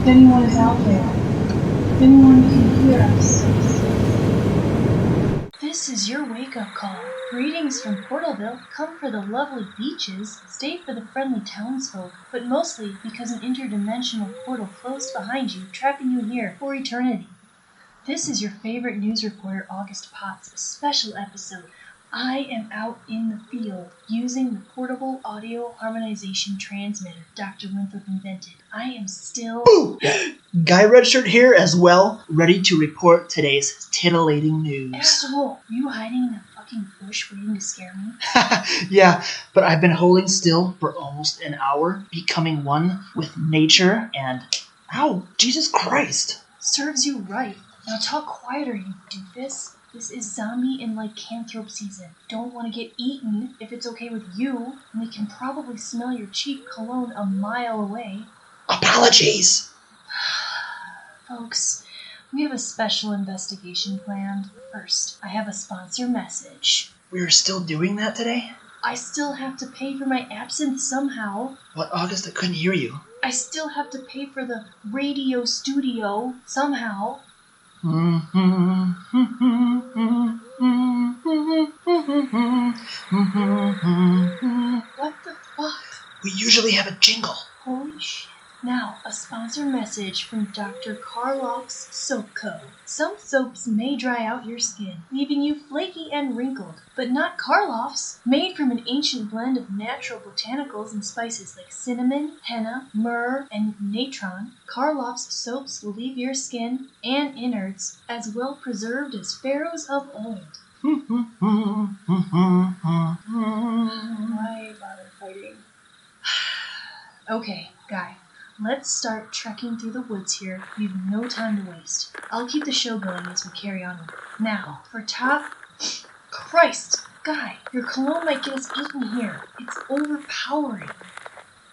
If anyone is out there, if anyone can hear us. This is your wake-up call. Greetings from Portalville. Come for the lovely beaches, stay for the friendly townsfolk, but mostly because an interdimensional portal flows behind you, trapping you here for eternity. This is your favorite news reporter, August Potts, a special episode. I am out in the field using the portable audio harmonization transmitter Dr. Winthrop invented. I am still... Ooh! Guy Redshurt here as well, ready to report today's titillating news. Asshole, were you hiding in that fucking bush waiting to scare me? Yeah, but I've been holding still for almost an hour, becoming one with nature and... Ow, Jesus Christ! Serves you right. Now talk quieter, you doofus. This is zombie and lycanthrope season. Don't want to get eaten if it's okay with you, and we can probably smell your cheap cologne a mile away. Apologies! Folks, we have a special investigation planned. First, I have a sponsor message. We're still doing that today? I still have to pay for my absinthe somehow. What, August? I couldn't hear you. I still have to pay for the radio studio somehow. What the fuck? We usually have a jingle. Holy shit. Now, a sponsor message from Dr. Karloff's Soap Co. Some soaps may dry out your skin, leaving you flaky and wrinkled, but not Karloff's. Made from an ancient blend of natural botanicals and spices like cinnamon, henna, myrrh, and natron, Karloff's soaps will leave your skin and innards as well preserved as pharaohs of old. Why bother fighting? Okay, Guy. Let's start trekking through the woods here. We've no time to waste. I'll keep the show going as we carry on with it. Now, for top... Christ! Guy, your cologne might get us eaten here. It's overpowering.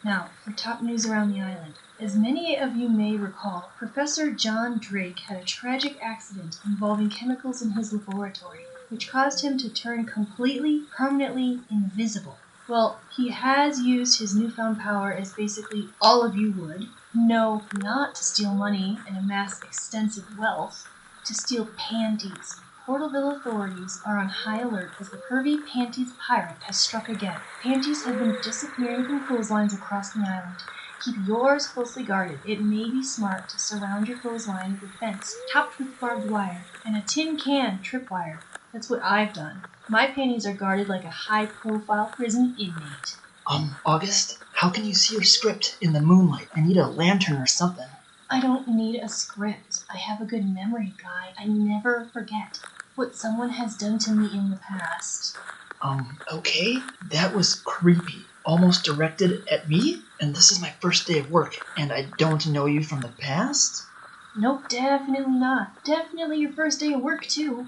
Now, for top news around the island. As many of you may recall, Professor John Drake had a tragic accident involving chemicals in his laboratory, which caused him to turn completely, permanently invisible. Well, he has used his newfound power as basically all of you would. No, not to steal money and amass extensive wealth, to steal panties. Portalville authorities are on high alert as the pervy panties pirate has struck again. Panties have been disappearing from clotheslines across the island. Keep yours closely guarded. It may be smart to surround your clothesline with a fence topped with barbed wire and a tin can tripwire. That's what I've done. My panties are guarded like a high-profile prison inmate. August, how can you see your script in the moonlight? I need a lantern or something. I don't need a script. I have a good memory, Guy. I never forget what someone has done to me in the past. Okay. That was creepy. Almost directed at me? And this is my first day of work, and I don't know you from the past? Nope, definitely not. Definitely your first day of work, too.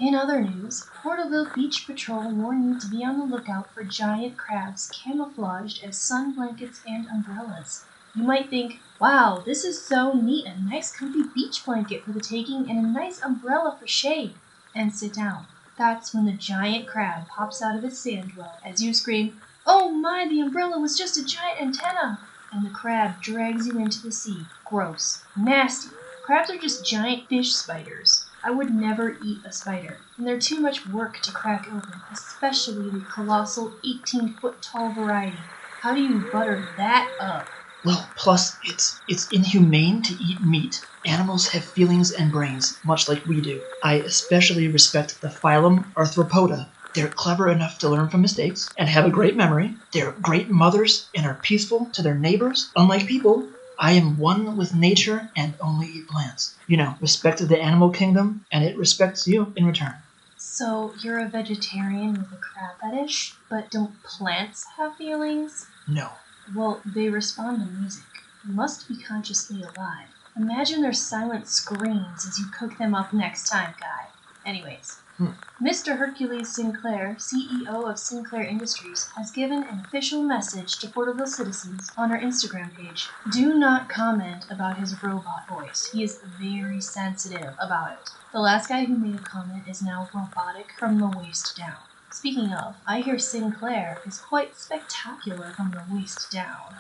In other news, Portalville Beach Patrol warned you to be on the lookout for giant crabs camouflaged as sun blankets and umbrellas. You might think, wow, this is so neat, a nice comfy beach blanket for the taking and a nice umbrella for shade. And sit down. That's when the giant crab pops out of its sand well as you scream, oh my, the umbrella was just a giant antenna! And the crab drags you into the sea. Gross. Nasty. Crabs are just giant fish spiders. I would never eat a spider, and they're too much work to crack open, especially the colossal 18-foot tall variety. How do you butter that up? Well, plus, it's inhumane to eat meat. Animals have feelings and brains, much like we do. I especially respect the phylum Arthropoda. They're clever enough to learn from mistakes and have a great memory. They're great mothers and are peaceful to their neighbors. Unlike people, I am one with nature and only eat plants. Respect the animal kingdom, and it respects you in return. So you're a vegetarian with a crab fetish, but don't plants have feelings? No. Well, they respond to music. You must be consciously alive. Imagine their silent screams as you cook them up next time, Guy. Anyways, Mr. Hercules Sinclair, CEO of Sinclair Industries, has given an official message to Portalville citizens on our Instagram page. Do not comment about his robot voice. He is very sensitive about it. The last guy who made a comment is now robotic from the waist down. Speaking of, I hear Sinclair is quite spectacular from the waist down.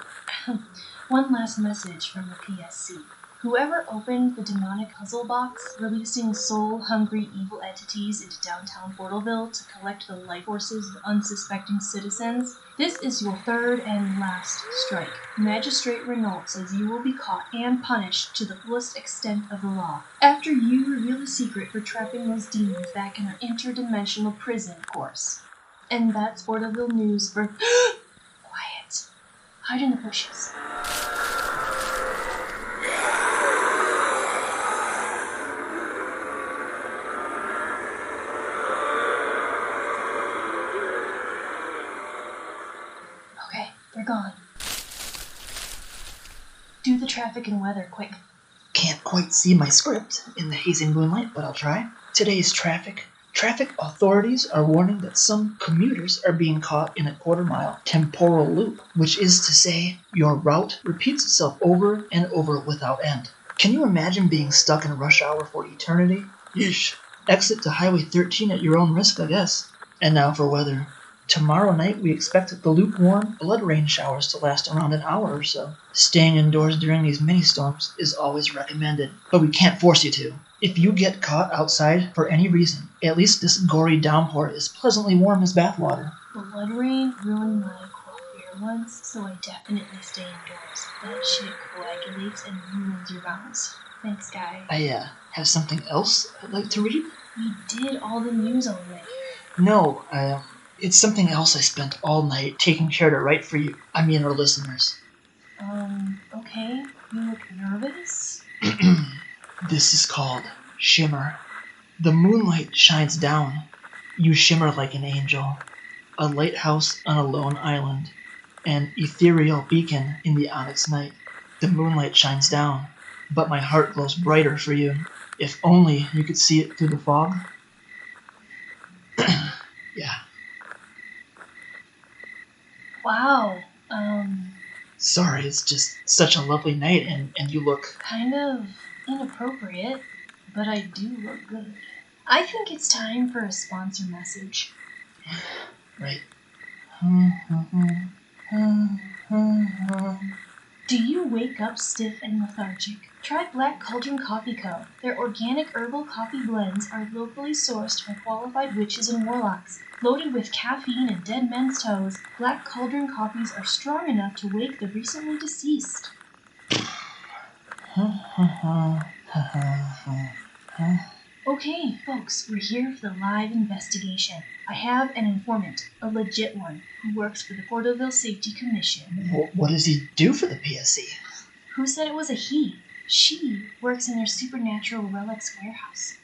One last message from the PSC. Whoever opened the demonic puzzle box, releasing soul-hungry evil entities into downtown Portalville to collect the life forces of unsuspecting citizens, this is your third and last strike. Magistrate Renault says you will be caught and punished to the fullest extent of the law, after you reveal the secret for trapping those demons back in our interdimensional prison, of course. And that's Portalville news for... Quiet. Hide in the bushes. Okay, they're gone. Do the traffic and weather, quick. Can't quite see my script in the hazy moonlight, but I'll try. Today's traffic. Traffic authorities are warning that some commuters are being caught in a quarter-mile temporal loop, which is to say, your route repeats itself over and over without end. Can you imagine being stuck in rush hour for eternity? Yeesh. Exit to Highway 13 at your own risk, I guess. And now for weather. Tomorrow night we expect the lukewarm blood rain showers to last around an hour or so. Staying indoors during these mini-storms is always recommended, but we can't force you to. If you get caught outside for any reason, at least this gory downpour is pleasantly warm as bathwater. Blood rain ruined my coiffure once, so I definitely stay indoors. That shit coagulates and ruins your bones. Thanks, Guy. I have something else I'd like to read? We did all the news already. No, it's something else I spent all night taking care to write for you. I mean our listeners. Okay. You look nervous? This is called Shimmer. The moonlight shines down. You shimmer like an angel. A lighthouse on a lone island. An ethereal beacon in the onyx night. The moonlight shines down, but my heart glows brighter for you. If only you could see it through the fog. Yeah. Wow. Sorry, it's just such a lovely night, and you look... Kind of inappropriate, but I do look good. I think it's time for a sponsor message. Right. Do you wake up stiff and lethargic? Try Black Cauldron Coffee Co. Their organic herbal coffee blends are locally sourced by qualified witches and warlocks. Loaded with caffeine and dead men's toes, Black Cauldron coffees are strong enough to wake the recently deceased. Okay, folks, we're here for the live investigation. I have an informant, a legit one, who works for the Portalville Safety Commission. What does he do for the PSC? Who said it was a he? She works in their supernatural relics warehouse.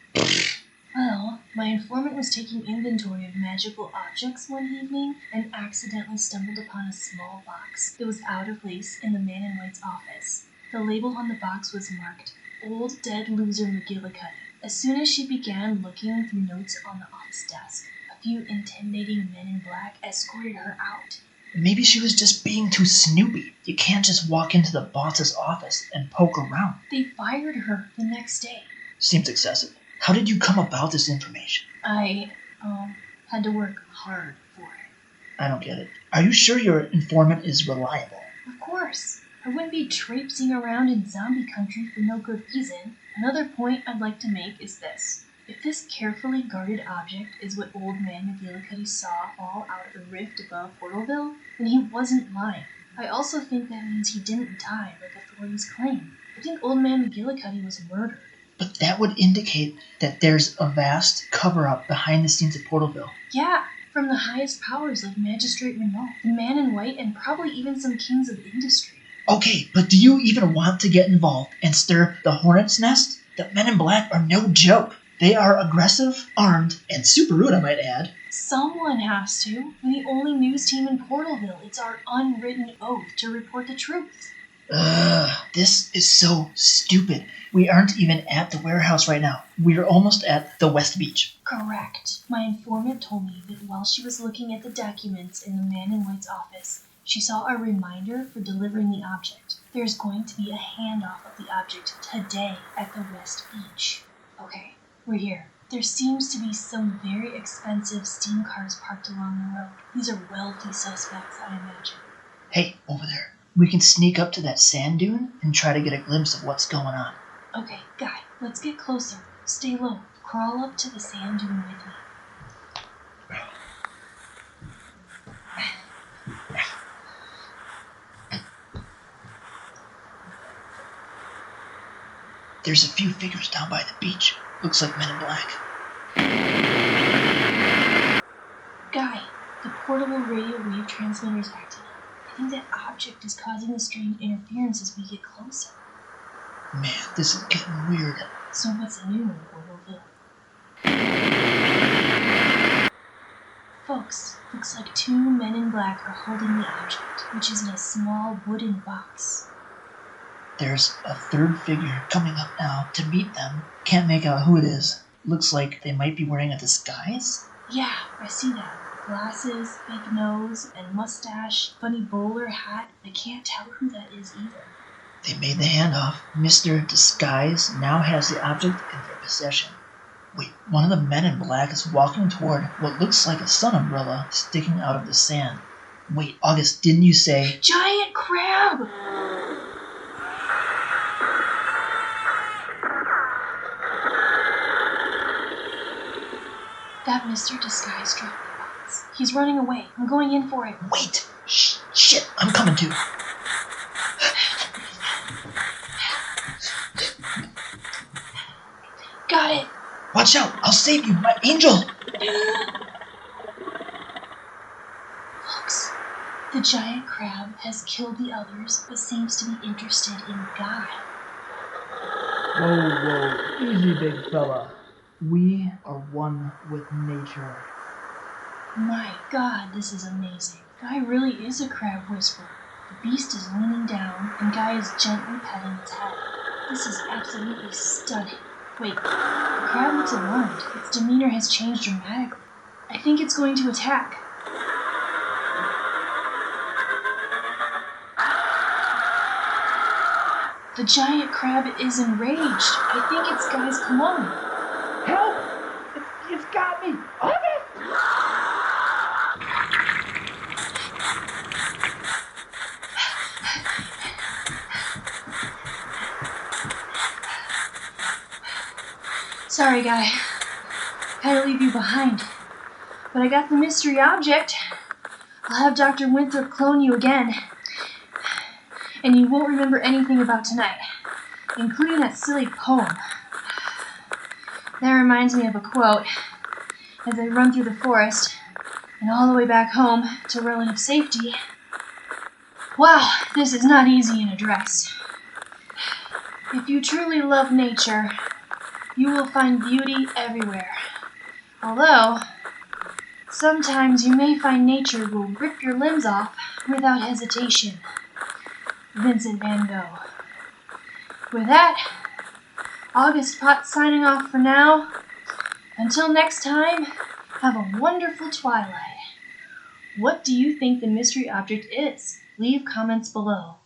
Well, my informant was taking inventory of magical objects one evening and accidentally stumbled upon a small box that was out of place in the man in white's office. The label on the box was marked, Old Dead Loser McGillicuddy. As soon as she began looking through notes on the office desk, a few intimidating men in black escorted her out. Maybe she was just being too snoopy. You can't just walk into the boss's office and poke around. They fired her the next day. Seems excessive. How did you come about this information? I, had to work hard for it. I don't get it. Are you sure your informant is reliable? Of course. I wouldn't be traipsing around in zombie country for no good reason. Another point I'd like to make is this. If this carefully guarded object is what Old Man McGillicuddy saw fall out of the rift above Portalville, then he wasn't lying. I also think that means he didn't die like authorities claim. I think Old Man McGillicuddy was murdered. But that would indicate that there's a vast cover-up behind the scenes at Portalville. Yeah, from the highest powers like Magistrate Renault, the Man in White, and probably even some kings of industry. Okay, but do you even want to get involved and stir the hornet's nest? The men in black are no joke. They are aggressive, armed, and super rude, I might add. Someone has to. We're the only news team in Portalville. It's our unwritten oath to report the truth. This is so stupid. We aren't even at the warehouse right now. We're almost at the West Beach. Correct. My informant told me that while she was looking at the documents in the Man in White's office, she saw a reminder for delivering the object. There's going to be a handoff of the object today at the West Beach. Okay, we're here. There seems to be some very expensive steam cars parked along the road. These are wealthy suspects, I imagine. Hey, over there. We can sneak up to that sand dune and try to get a glimpse of what's going on. Okay, Guy, let's get closer. Stay low. Crawl up to the sand dune with me. There's a few figures down by the beach. Looks like men in black. Guy, the portable radio wave transmitter's acting up. I think that object is causing the strange interference as we get closer. Man, this is getting weird. So what's new in Portalville? Folks, looks like 2 men in black are holding the object, which is in a small wooden box. There's a third figure coming up now to meet them. Can't make out who it is. Looks like they might be wearing a disguise? Yeah, I see that. Glasses, big nose, and mustache, funny bowler hat. I can't tell who that is either. They made the handoff. Mr. Disguise now has the object in their possession. Wait, one of the men in black is walking toward what looks like a sun umbrella sticking out of the sand. Wait, August, didn't you say... Giant crab! That Mr. Disguise dropped the box. He's running away. I'm going in for it. Wait! Shit, I'm coming too. Got it! Watch out! I'll save you, my angel! Folks, the giant crab has killed the others, but seems to be interested in Guy. Whoa, easy, big fella. We are one with nature. My God, this is amazing. Guy really is a crab whisperer. The beast is leaning down, and Guy is gently petting its head. This is absolutely stunning. Wait, the crab looks alarmed. Its demeanor has changed dramatically. I think it's going to attack. The giant crab is enraged. I think it's Guy's cologne. Help! It's got me! August! Sorry, Guy. Had to leave you behind. But I got the mystery object. I'll have Dr. Winthrop clone you again. And you won't remember anything about tonight, including that silly poem. That reminds me of a quote. As I run through the forest and all the way back home to relative safety. Wow, this is not easy in a dress. If you truly love nature, you will find beauty everywhere. Although, sometimes you may find nature will rip your limbs off without hesitation. Vincent van Gogh. With that, August Potts signing off for now. Until next time, have a wonderful twilight. What do you think the mystery object is? Leave comments below.